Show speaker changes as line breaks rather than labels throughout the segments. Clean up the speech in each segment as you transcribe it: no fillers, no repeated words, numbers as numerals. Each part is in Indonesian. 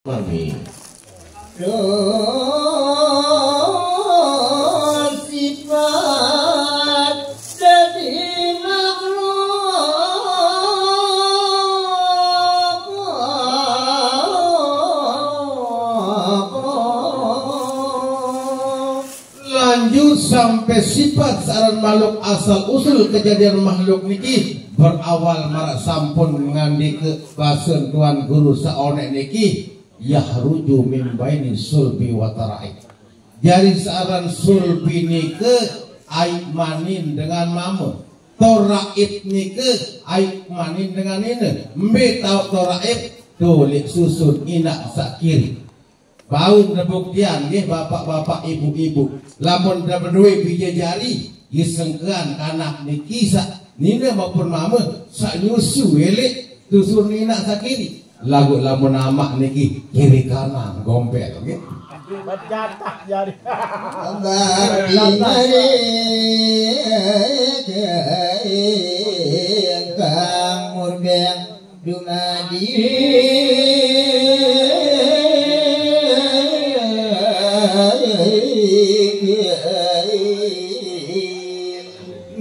Mami.
Sifat jadi
Lanjut sampai sifat saran makhluk asal usul kejadian makhluk niki berawal marak sampun ngandi ke basen tuan guru saonek niki yahruju min baini sulbi wa taraib. Jadi saran sulbi nike aik manin dengan mama, toraib nike aik manin dengan ini. Mbe tau toraib tulik susun inak sakiri. Bau rebuktian nggih bapak-bapak ibu-ibu. Lamun da berdua biji jari gisengkean kanak niki sak nina maupun mama sak nyusu elek susun inak sakiri. Lagu lamun amak niki kiri kanan gompel nggih.
berjatah jari.
Kang murbeng dumadi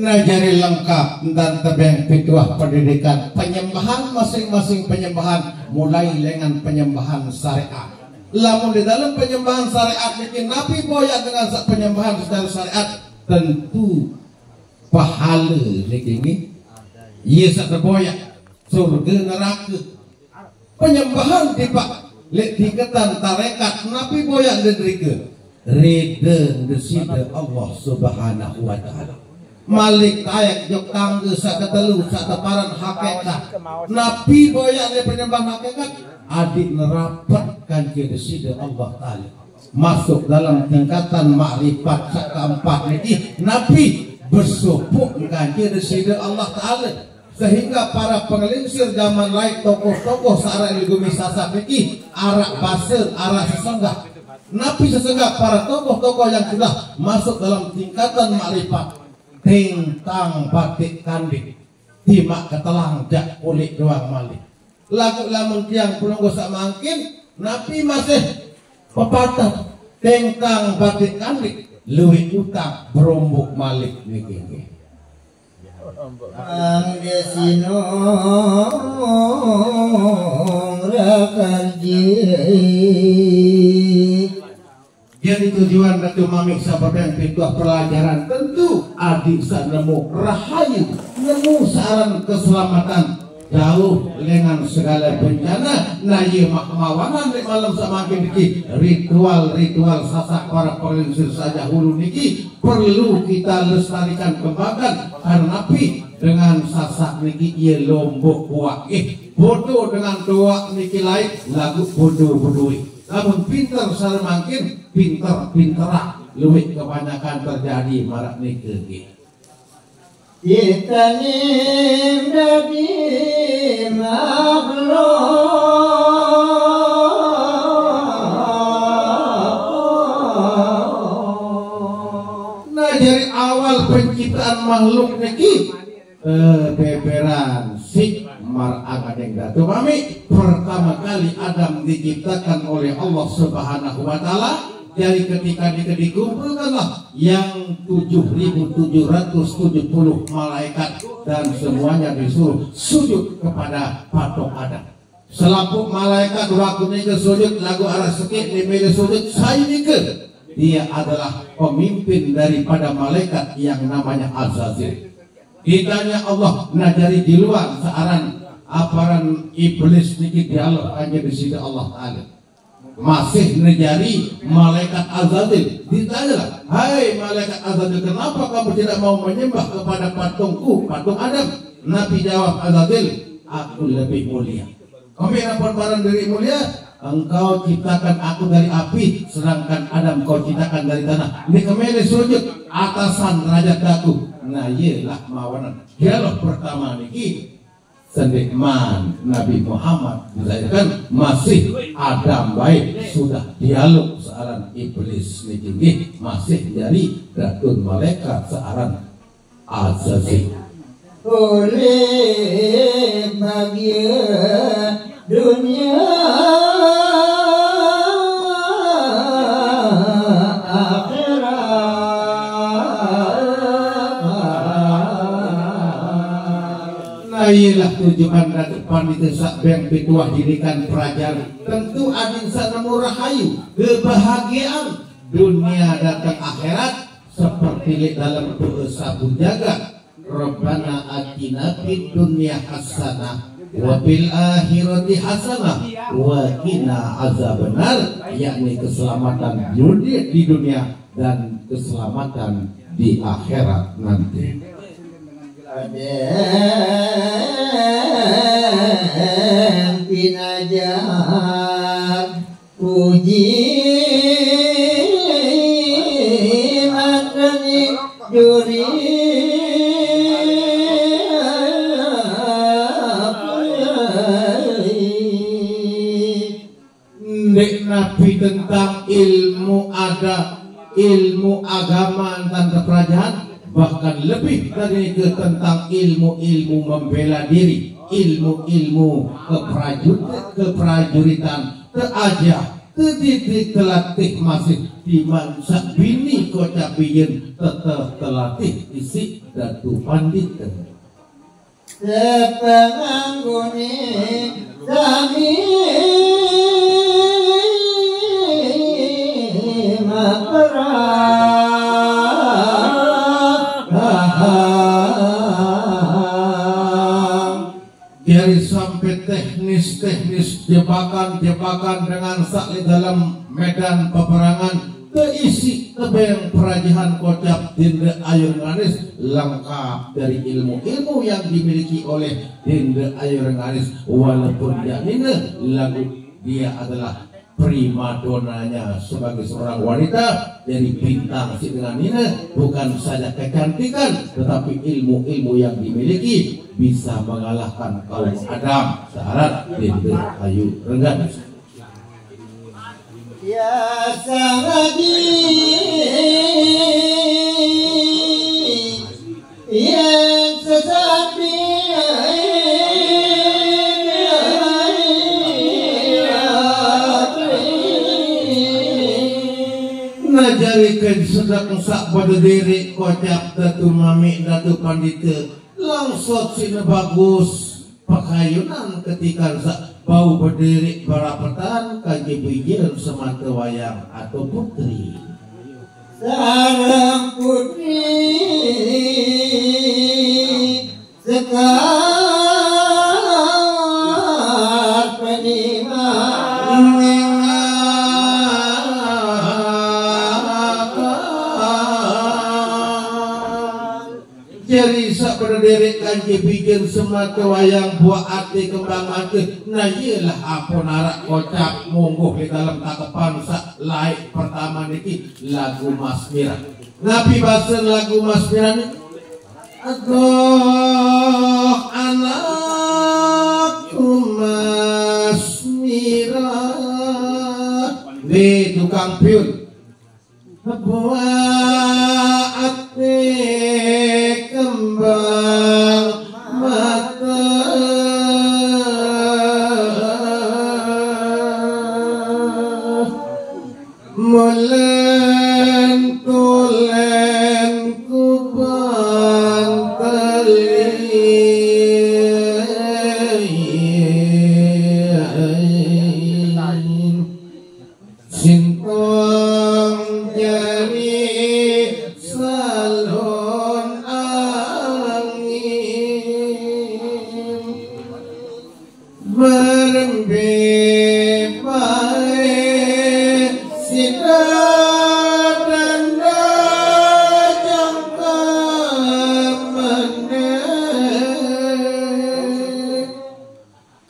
Nah jadi lengkap dan tebeng fituah pendidikan penyembahan masing-masing penyembahan mulai dengan penyembahan syariat. Lamun di dalam penyembahan syariat ini Nabi boya dengan penyembahan secara syariat tentu pahala ini. Iya sak boya surga neraka. Penyembahan di pak tingkatan tarekat Nabi boya dendrike reden desida Allah Subhanahu wa taala. Malik tayak jok tangga sak ketelu sak teparan hakikat. Nabi boya le penyembah hakikat adik nerapat kanjeng desida Allah taala. Masuk dalam tingkatan makrifat sak keempat niki Nabi bersupuk kanjeng desida Allah taala. Sehingga para pengelingsir zaman lain tokoh-tokoh searah ilmu sasak niki arak basel arak sesenggah. Nabi sesenggah para tokoh-tokoh yang sudah masuk dalam tingkatan makrifat tentang batik kandik timak ketelang jak kulit doang malik lagu lamun tiang pulung gosak mangkin Nabi masih pepatah tentang batik kandik luwih utang berombuk malik niki
anggesinong rakarji.
Jadi tujuan Ratu Mamik sahabat pituah pelajaran tentu adik sak nemu rahayu nemu saran keselamatan jauh dengan segala bencana nah iya makmawanan di malam semakin niki ritual sasak para pengelingsir saja hulu niki perlu kita lestarikan kembangkan karena Nabi dengan sasak niki iya lombok kuak bodoh dengan doa niki lain lagu bodoh-bodohi. Namun pinter salah makin pinter-pinterak luwih kebanyakan terjadi marak niki.
Kita nim dadi makhluk.
Nah dari awal penciptaan makhluk niki beberan sik mar'akan yang datu mami pertama kali Adam diciptakan oleh Allah Subhanahu wa taala. Jadi ketika dikumpulkanlah yang 7.770 malaikat dan semuanya disuruh sujud kepada patung Adam. Selapuk malaikat waktu nike sujud lagu arah sekit di meja sujud saya nike dia adalah pemimpin daripada malaikat yang namanya Azazil. Ditanya Allah nah dari di luar searan aparan iblis niki dialog aja di sini Allah Taala masih menjadi malaikat Azazil. Ditanya hai malaikat Azazil kenapa kamu tidak mau menyembah kepada patungku patung Adam? Nabi jawab Azazil aku lebih mulia. Kami apa barang dari mulia? Engkau ciptakan aku dari api sedangkan Adam kau ciptakan dari tanah. Ini kemana sujud atasan derajat aku. Nah iyalah mawanan dialog pertama niki sendikman Nabi Muhammad dilahirkan masih Adam baik sudah dialog searan iblis niki masih jadi datun malaikat searan Azazil.
Oleh bahagia dunia
tujuan dari pandita sakbeng pituah didikan pelajar tentu adin sanemu rahayu kebahagiaan dunia datang akhirat seperti dalam doa sabun jaga Rabbana atina fid dunya hasanah wa fil akhirati hasanah wa qina azabannar, yakni keselamatan di dunia dan keselamatan di akhirat nanti.
Pinajak puji makani juri
Nek Nabi tentang ilmu agama tentang kerajaan, bahkan lebih dari itu tentang ilmu membela diri, ilmu keprajuritan, teajah, tedidik telatih masih di mansa bini kocak biyen tetap telatih isi datu pandit.
sepenganggone sami
dari sampai teknis jebakan dengan sakli dalam medan peperangan keisi tebeng perajahan kocap Dinda Ayu Renganis lengkap dari ilmu yang dimiliki oleh Dinda Ayu Renganis, walaupun yaknina lagu dia adalah primadonanya sebagai seorang wanita dari bintang si dengan Nina, bukan saja kecantikan tetapi ilmu yang dimiliki bisa mengalahkan kaum Adam syarat Dinda Ayu Renganis.
ya sanadi yang sesapi
najarikan sedang sak pada diri kocap datu mami datu pandita langsung sini bagus pakayunan ketika sak bau berdiri barapatan kaji bijil semata wayang atau putri
sarang putri sekat penima
jadi sak berdiri kaji bijil semata wayang buah hati kembang hati. Nah iyalah apa narak kocak mungguh di dalam takepan sak laik pertama niki lagu Mas Mira. Nabi basen lagu Mas Mira ini aduh anakku Mas Mira di tukang piun buah hati kembang mata mulen tulen ku bantali sintong jari salon angin berembe bae sinar dan dajang kemendek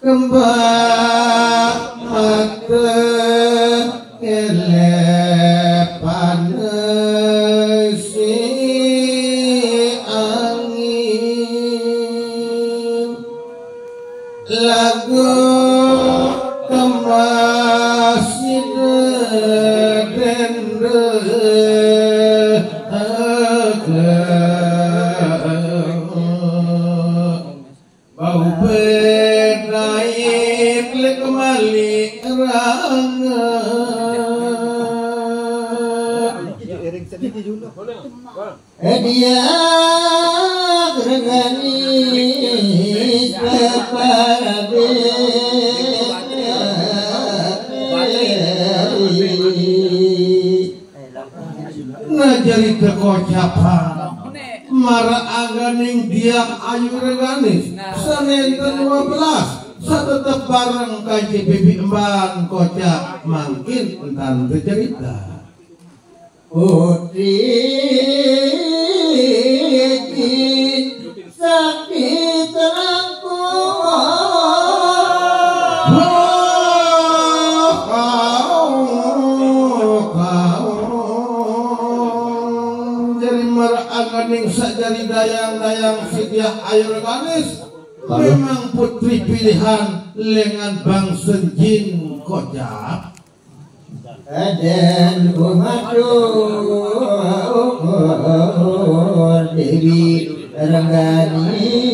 kembang mata kelepan si angin lagu kemasin dende bau benaik kembali ranga dia Renganis Najari kekocapan mara aganing dia ayu reganis sanenten 12 satetep bareng kaji bibi emban kocap mangkin entan bercerita
putri sakit terangku
aganing sajari dayang-dayang Sidiah Ayu Reganis memang putri pilihan lengan bangsen jin kocap
dan umatur Dewi Renggani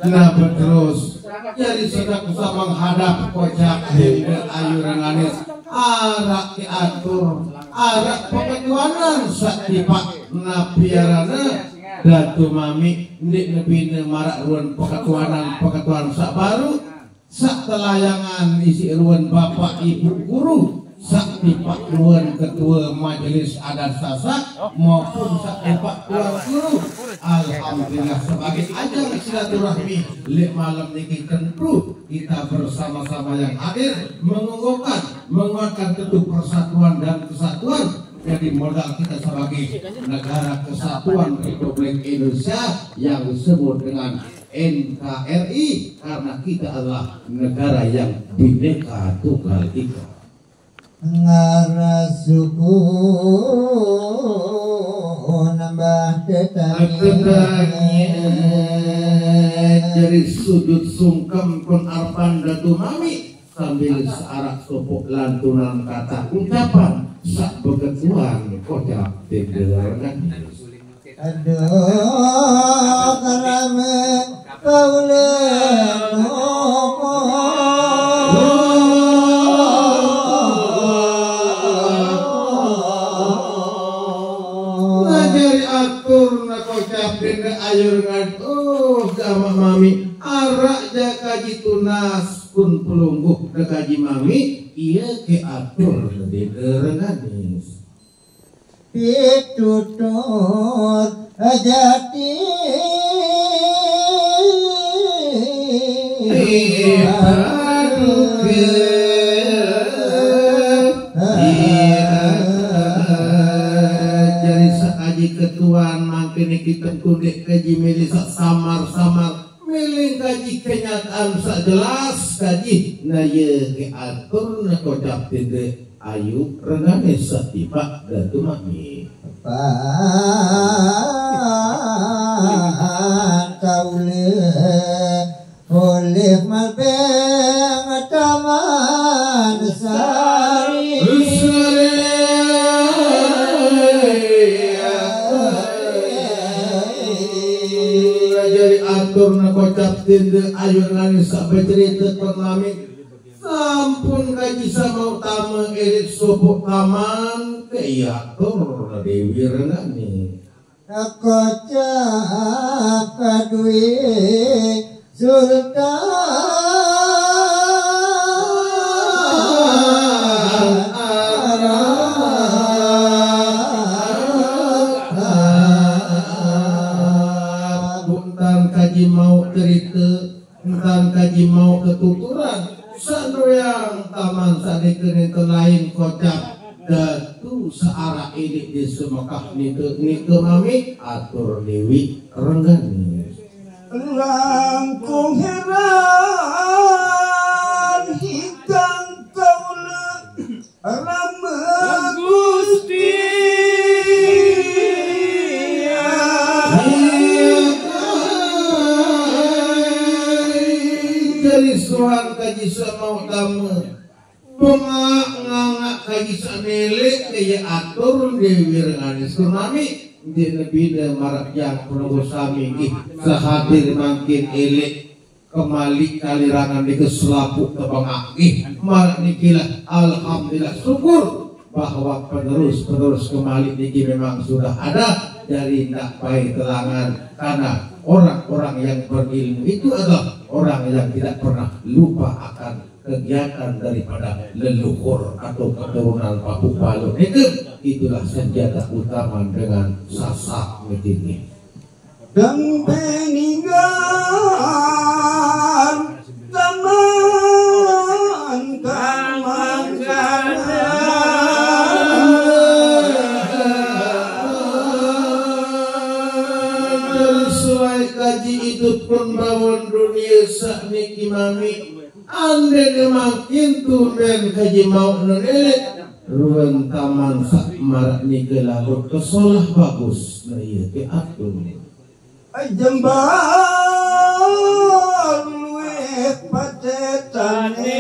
nah terus jadi sudah bisa menghadap kocak hingga Ayu Reganis arak diatur arak peketuanan saktipak napiarana datu mami ndik nebine marak ruan peketuanan sak baru sak telayangan isi ruan bapak ibu guru saktipak ruan ketua majelis adat sasak maupun saktipak tuan guru. Alhamdulillah sebagai ajang silaturahmi lek malam niki tentu kita bersama-sama yang hadir menguatkan teguh persatuan dan kesatuan. Jadi modal kita sebagai negara kesatuan Republik Indonesia yang disebut dengan NKRI karena kita adalah negara yang Bhinneka Tunggal Ika.
Ngarasuku nambah
tetangnya dari sudut sungkem pun arpan datu mami sambil searak sopok lantunan kata ucapan sak beketuan kocap dengeran.
Aduh karame kaulen
ngajari atur na kocap dengan Ayu Reganis gama mami arak jakaji tunas pun pelungguh dekaji mami iya ke atur dengeran.
pitutut jati
jadi sakaji ketuan makin kita kudek kaji milih samar-samar milih kaji kenyataan jelas kaji na ye ke atur na kocap tende Ayu Reganis satipak datu mami
kaule oleh malbeng taman sari
jadi atur na kocap tende Ayu Reganis sak bercerita perlamin sampun kaji sama utama elit sobok taman keyatur Dewi Reganis
kocap kadui sultan
bukan kaji mau cerita bukan kaji mau ketuturan sandoyang taman sadikeun itu lain kocap datu searah ini di Semekah niku mami atur Dewi Reganis
langkung heran hitam kaula rama Gusti
dari suan kaji sama utama ngangak kaji sanele kaya atur Dewi Reganis kunami di nebina marak yang penunggu sami sehadir makin elek kembali kalirangan di keselapuk tebangak marak nikilah alhamdulillah syukur bahwa penerus kembali niki memang sudah ada dari ndak baik telangan, karena orang-orang yang berilmu itu adalah orang yang tidak pernah lupa akan kegiatan daripada leluhur atau keturunan Paku Palu. Itulah senjata utama dengan sasak ini.
Dan peninggal taman
sesuai kaji itu pun bawon dunia sakniki mami ande makin tunden kaji mau nenek ruang taman sak marak nike lalu kesolah bagus na iya ke atur
jembar luwih pacetane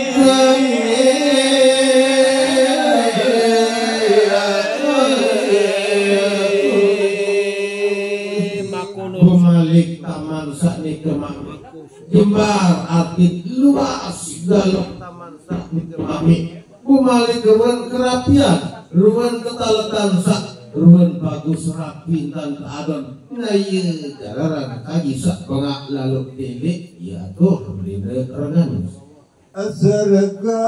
Bumalik taman saknike mami jembar arti luas galok taman saknike mami bumalik ruang kerapian ruang ketaletan sak ruang bagus rapi dan keadaan nah iya jararan kaji sak pengak lalu delik ya tuh beli kerengan
sergap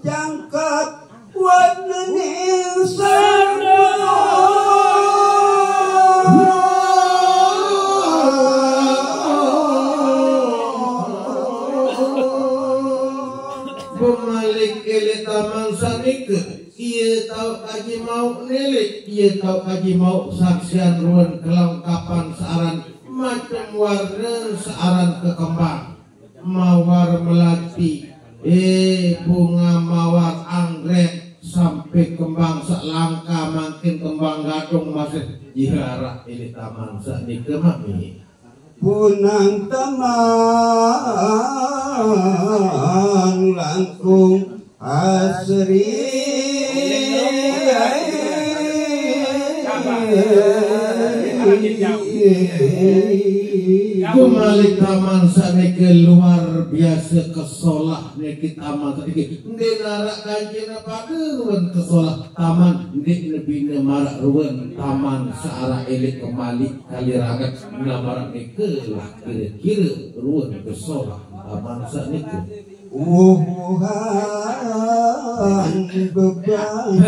jangkat wadning sarana
Pemalik ele taman sanike ia tahu kaji mau nelik ia tahu kaji mau saksian ruan kelengkapan searan macam warna searan kekembang mawar melati bunga mawar anggrek sampai kembang selangka makin kembang gadung masih jiharak ele taman sanike mami
punang taman langkung asri
Kumalik taman sanike luar biasa kesolah niki taman sanike nde narak kanjena padeun kesolah taman nde lebih marak ruwen taman searah elik kembali kali ragat namarak nike lah kira-kira ruwen kesolah taman sanike beban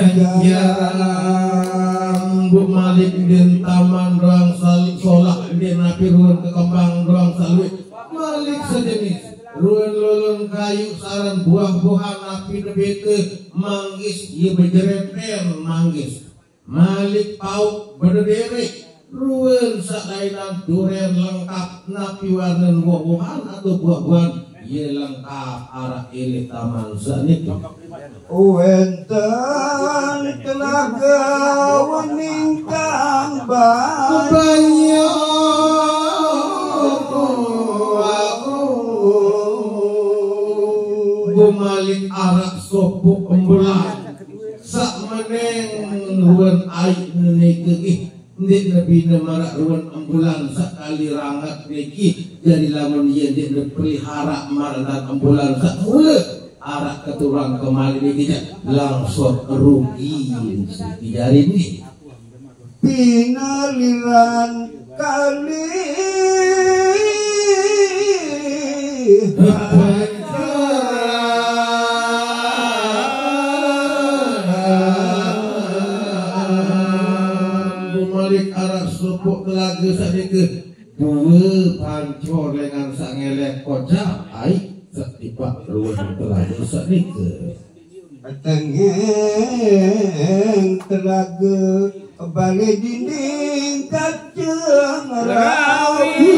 Bu Malik din taman ruang solak din napi ruang kekembang ruang salwi Malik sejenis ruang lolong kayu saran buah-buahan napi debete manggis ia berjeremper manggis Malik pauk berderet ruang sakainan duren lengkap napi warna buah-buahan atau buah-buahan ia lengkap arah ini taman sanike
wenten tenaga wening kang
banyak Bumalik arak sopo embulan sak meneng ruan air niki ndik lebih nemarak ruan ambulan sekali rangat niki jadi lamun dia ndik pelihara mardan ambulan sak mula arak keturang kemali niki langsung rugi jari ini
pinaliran kali
Sepuk telaga sadike dua pancor lengan sak ngelek kocak ai setipak ruang telaga sadike
tengeng telaga balik dinding kacang rawi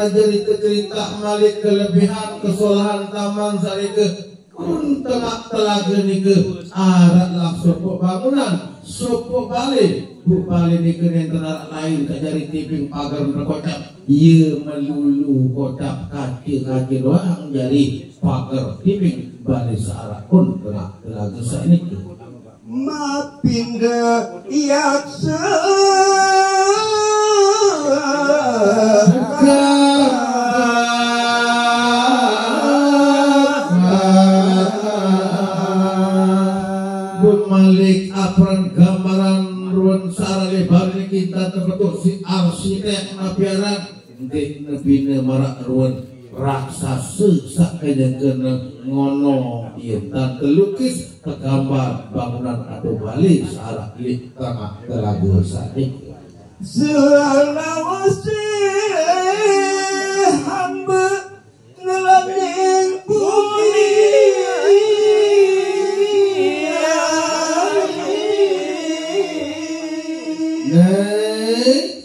jadi cerita Malik kelebihan kesolahan taman sadike kun tengah telaga nike arat lah sopo bangunan sopo balik bu balik nike yang tenarak lain kejari tiping pagar berkocap ia melulu kocap kaki doang jadi pagar tiping balik searah pun tengah telaga sanike
mapinda yaksa
Malik apran gambaran ruang sara lebar ni kita terbentuk si arsitek napiaran dek nebina marak ruang raksasa sakanya kena ngono dan terlukis tergambar bangunan atau balik sara di tengah telaga sadik
selawase hamba ngelaning bumi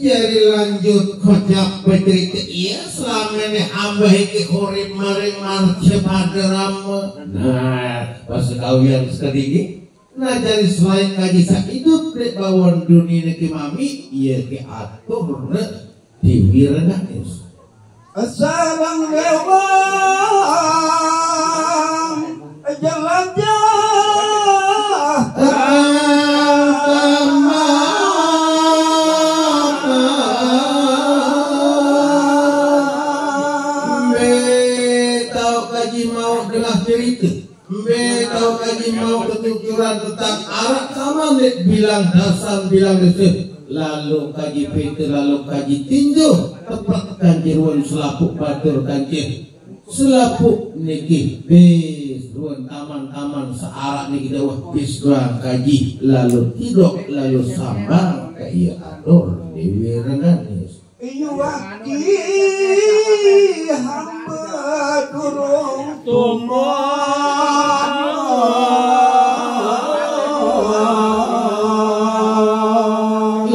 jadi lanjut kocak bercerita iya selama ini hamba hiki korip maring marce pada rama nah pas kawian sedikit nah jadi selain kaji sak hidup dek bawaan dunia neki mami iya ke atur ne diwirganis
sarang lewang jelajah
tahu kaji mau ketuturan tentang arak sama nek bilang dasan bilang desem lalu kaji pete lalu kaji tinju tepat kanjiruan selapuk batur kanjir selapuk niki bis ruan taman-taman searak niki dawah bis doang kaji lalu tidok lalu sambang kaya ador dewi renganis
Iwaki hamba durung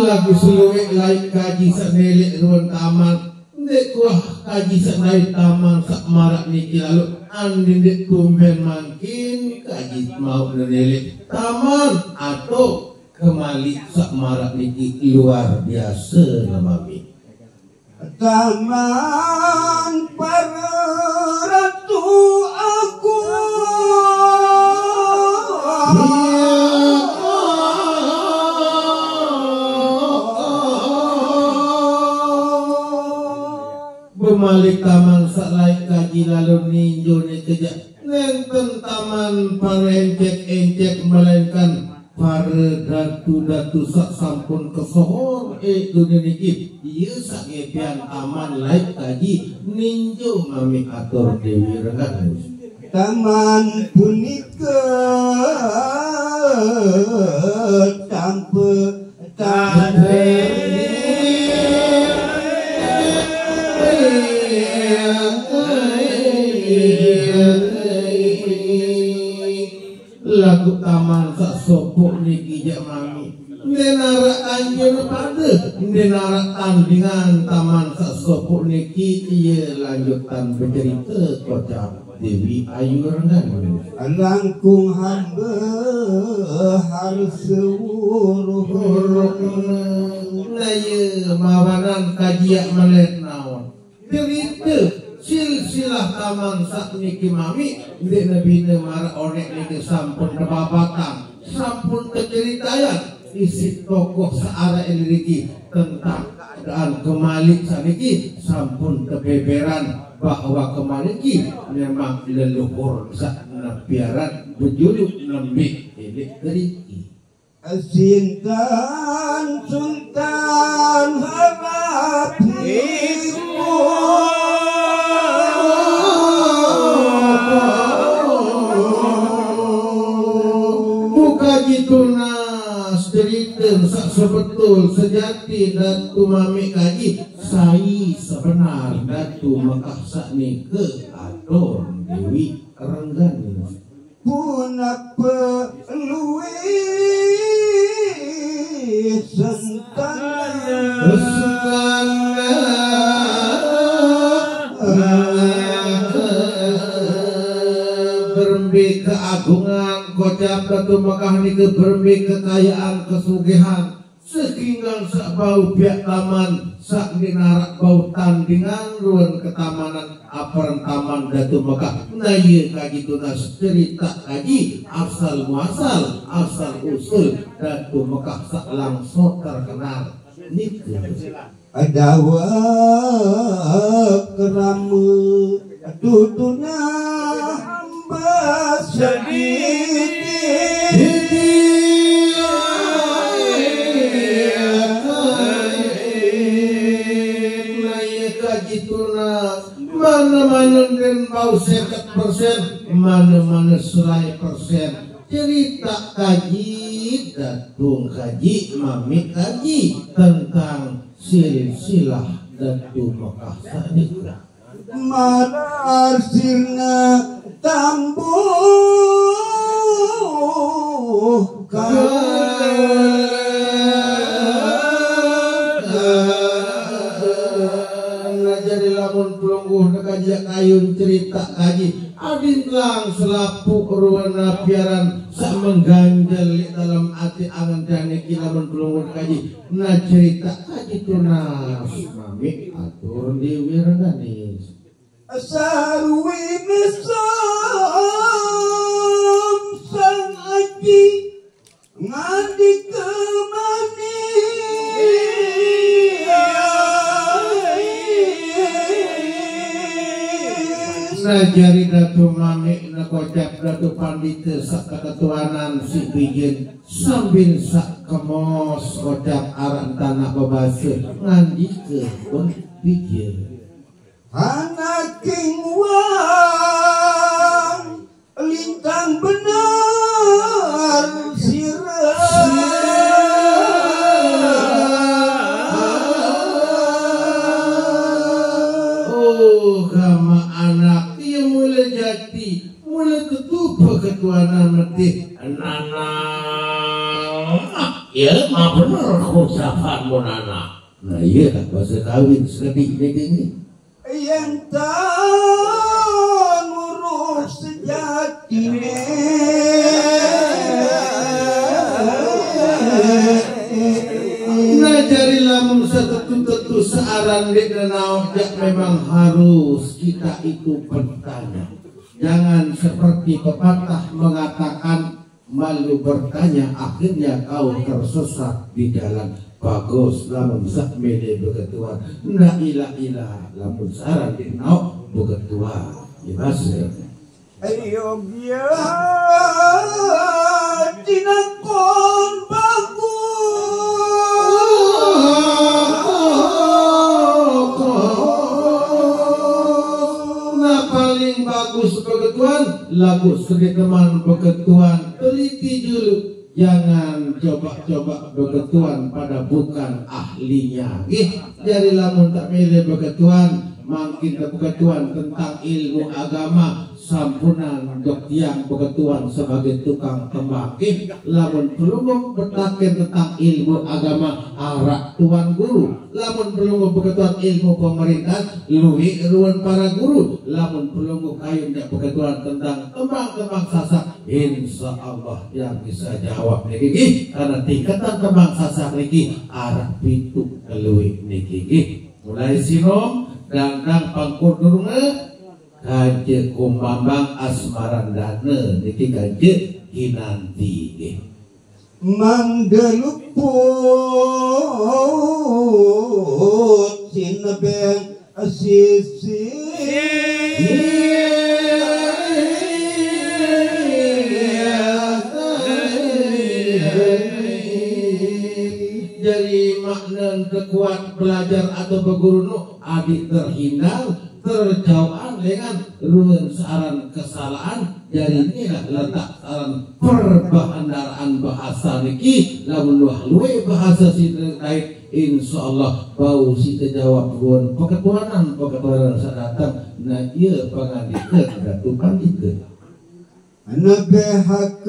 lagu seluwek lain kaji senelik ruang taman dek kuah kaji senai taman sak marak niki lalu andin dek tumben makin kaji mau nenelik taman atau kemali sak marak niki luar biasa namami
taman para ratu aku
Bemalik taman salai kaji lalu ninjo ni kejak nenten taman para encek melainkan para datu sak sampun kesohor dunia niki iya sak ngepian taman lain kaji ninjo mami atur dewi renganis
taman punika tanpa
lagu taman sak sopok niki jak mami denara anjur pada denara tandingan taman sak sopok niki iya lanjutan bercerita kocak Dewi Ayu Renganis
langkung hamba harus seluruh
naya mawanan kajiak melet naon cerita silsilah taman sak niki mami dek nabina marah onek niki sampun kebabatan sampun keceritayan isi tokoh searah eliriki tentang keadaan kemalik saniki sampun kebeberan bahwa kemaliki memang leluhur sak napiaran berjuluk nembik elektriki
Sintan Sultan harap
buka jitunas cerita sak sebetul sejati datu mami kaji sai sebenar datu Mekah sak nike adon Dewi Renganis
pun apa luwih
berembe keagungan kocap datu Mekah nike berembe kekayaan kesugihan sekinggal sak bau pihak taman sak dinarak bau tandingan ruang ketamanan aparan taman datu Mekah nah iya kaji tunas cerita kaji asal muasal asal usul datu Mekah sak langsung terkenal nike
adawa keramu tutuna hamba sedih
mana-mana dan bau 50%, mana-mana 100%. Cerita kaji, datung kaji, mami kaji tentang silsilah Datu Mekah Sadika.
Marar sirna tambuh
jadi lamun pelungguh nekajak kayun cerita kaji adin lang selapuk ruwana piaran sak mengganjal dalam hati angan dan iki lamun pelungguh kaji na cerita kaji tunas mami atur di wiraganis
sarwi misam sang aji ngadi kemani
najari Datu Mami nakocap Datu Pandita sak ketuanan si bijen sambil sak kemos kocap aran tanah babase ngandi ke pun bijen
anak king wang lintang benar sirah
oh kama anak dia mulai jati mulai ketupa ketuanan mati anak ya mah bener ucapan mon anak nah iya bahasa kawin sedih ini
yang tak ngurus sejati
najari lamun setetu searan di danau memang harus kita itu bertanya. Jangan seperti pepatah mengatakan malu bertanya akhirnya kau tersesat di jalan. Bagus lamun sak mede beketuan ndak ilah lamun saran di danau beketuan ya masih
ayo biar tinakon
paling bagus beketuan lagu sedih teman beketuan teliti dulu jangan coba-coba beketuan pada bukan ahlinya jadi lamun tak milih beketuan makin beketuan tentang ilmu agama sampunan dok tiang beketuan sebagai tukang tembak lamun belum bertakir tentang ilmu agama arak tuan guru lamun belum beketuan ilmu pemerintahan luwi ruan para guru lamun belum kayun dak beketuan tentang tembang sasak insya Allah yang bisa jawab niki karena tingkatan tembang sasak niki arak pitu keluwi niki mulai sinom dandang pangkudurna kaje kumbambang asmarandana niki kaje kinanti
mangdeluput sinabeng asisi
jadi makna kekuat belajar atau berguru adik terhindar terjauhan dengan ruang saran kesalahan jadi inilah letak saran perbahandaraan bahasa niki lamun luwe bahasa si terkait insyaallah bau si terjawab ruang peketuanan sadatang nah iya pangandikeun Datu Pandita
nabehakan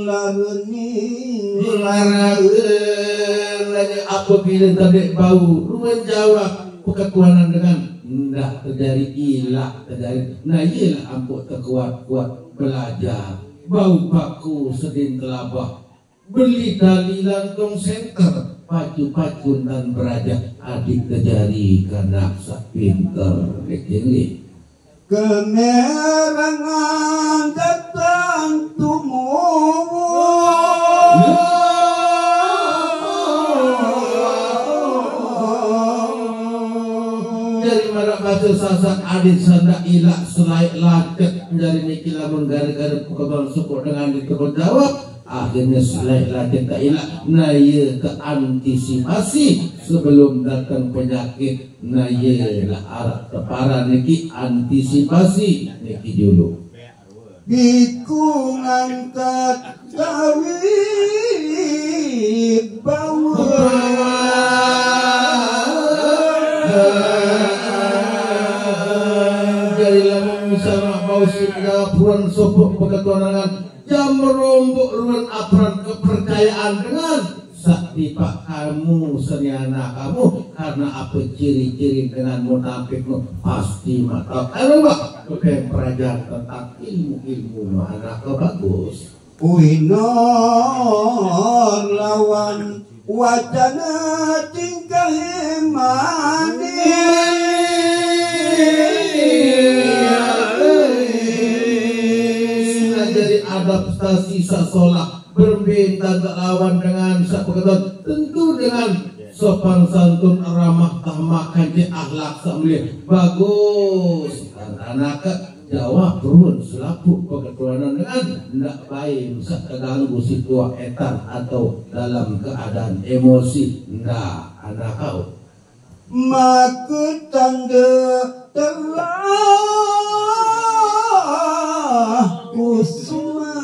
larni
laraeun apabila tadi bau ruang jawab peketuanan dengan ndak terjadi ilah terjadi nah iyalah ampuk terkuat-kuat belajar bau baku sedin telabah beli dalilan tong senter pacu-pacun dan beraja adik terjadi karena sak pinter ini
kemerangan datang tumuh
dari marak batu sasak adit sanda ilah selai laket dari niki lamun gara-gara pukabang suku dengan ditukul jawab akhirnya selain kita ilah naya ke antisipasi sebelum datang penyakit naya lah arah tepara niki antisipasi niki dulu
Biku ngangkat kawit bawa
jadilah misalnya bau sehingga puran sopok peketuanangan jam merombok ruan apran kepercayaan dengan sakti pak kamu seriana kamu karena apa ciri-ciri dengan munafikmu pasti mata kalau pak bukan pelajar tentang ilmu anak bagus
Uinor lawan wacana tingkah
jadi adaptasi sasolah berbeda lawan dengan sapekatan tentu dengan sopan santun ramah tamah kanji akhlak samlia bagus anak jawab turun selaku peketuanan dengan tidak baik bisa terganggu situasi etan atau dalam keadaan emosi ndak anak kau
maka tanda telah kusuma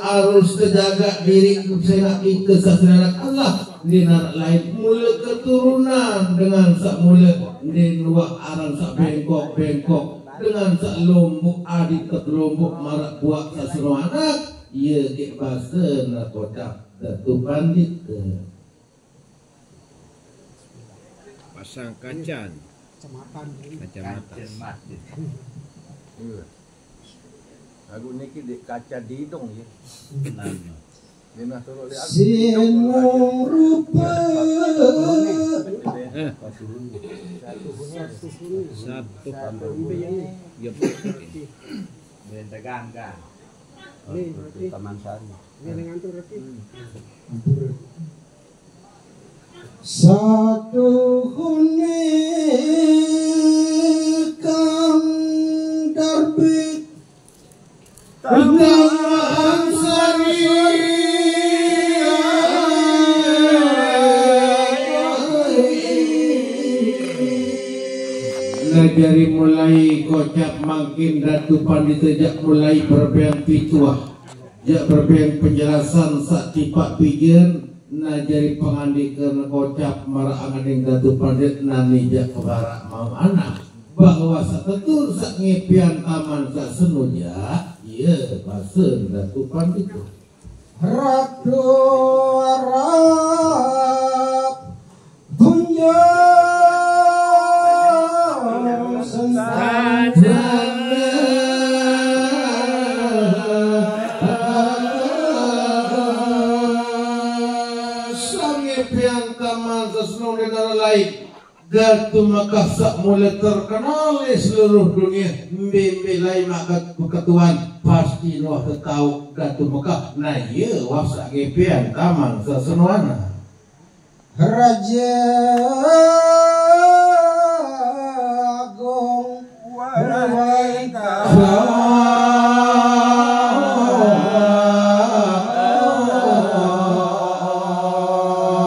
harus terjaga diri saya kita sasaran Allah di narak lain mula keturunan dengan sak mula di luar aran sak bengkok dengan sak lombok adik ke lombok marak buat sasaran anak ia ke bahasa nak kotak datu pandit
pasang kacan kacamata lagu niki di kaca didong ya
Sinung rupa
satu ya
Bentegang kan. Taman Sari.
satu hunikam darbit
Taman Sari dari mulai kocap makin datu pandit jak mulai berbeang pituah jak berbeang penjelasan sak tipak pijen na jari pengandikan kocap marah anganing datu pandit nani jak kebarak mau anak bahwa satetur sak ngepian taman sak senuja iya basen datu pandit
ratu Arab punya
Datu Makkah sak mulai terkenal di seluruh dunia Mbelai makat keketuan pasti nuah tahu Datu Makkah nah iya wasak gepian taman sesenuana
Raja Agung Waika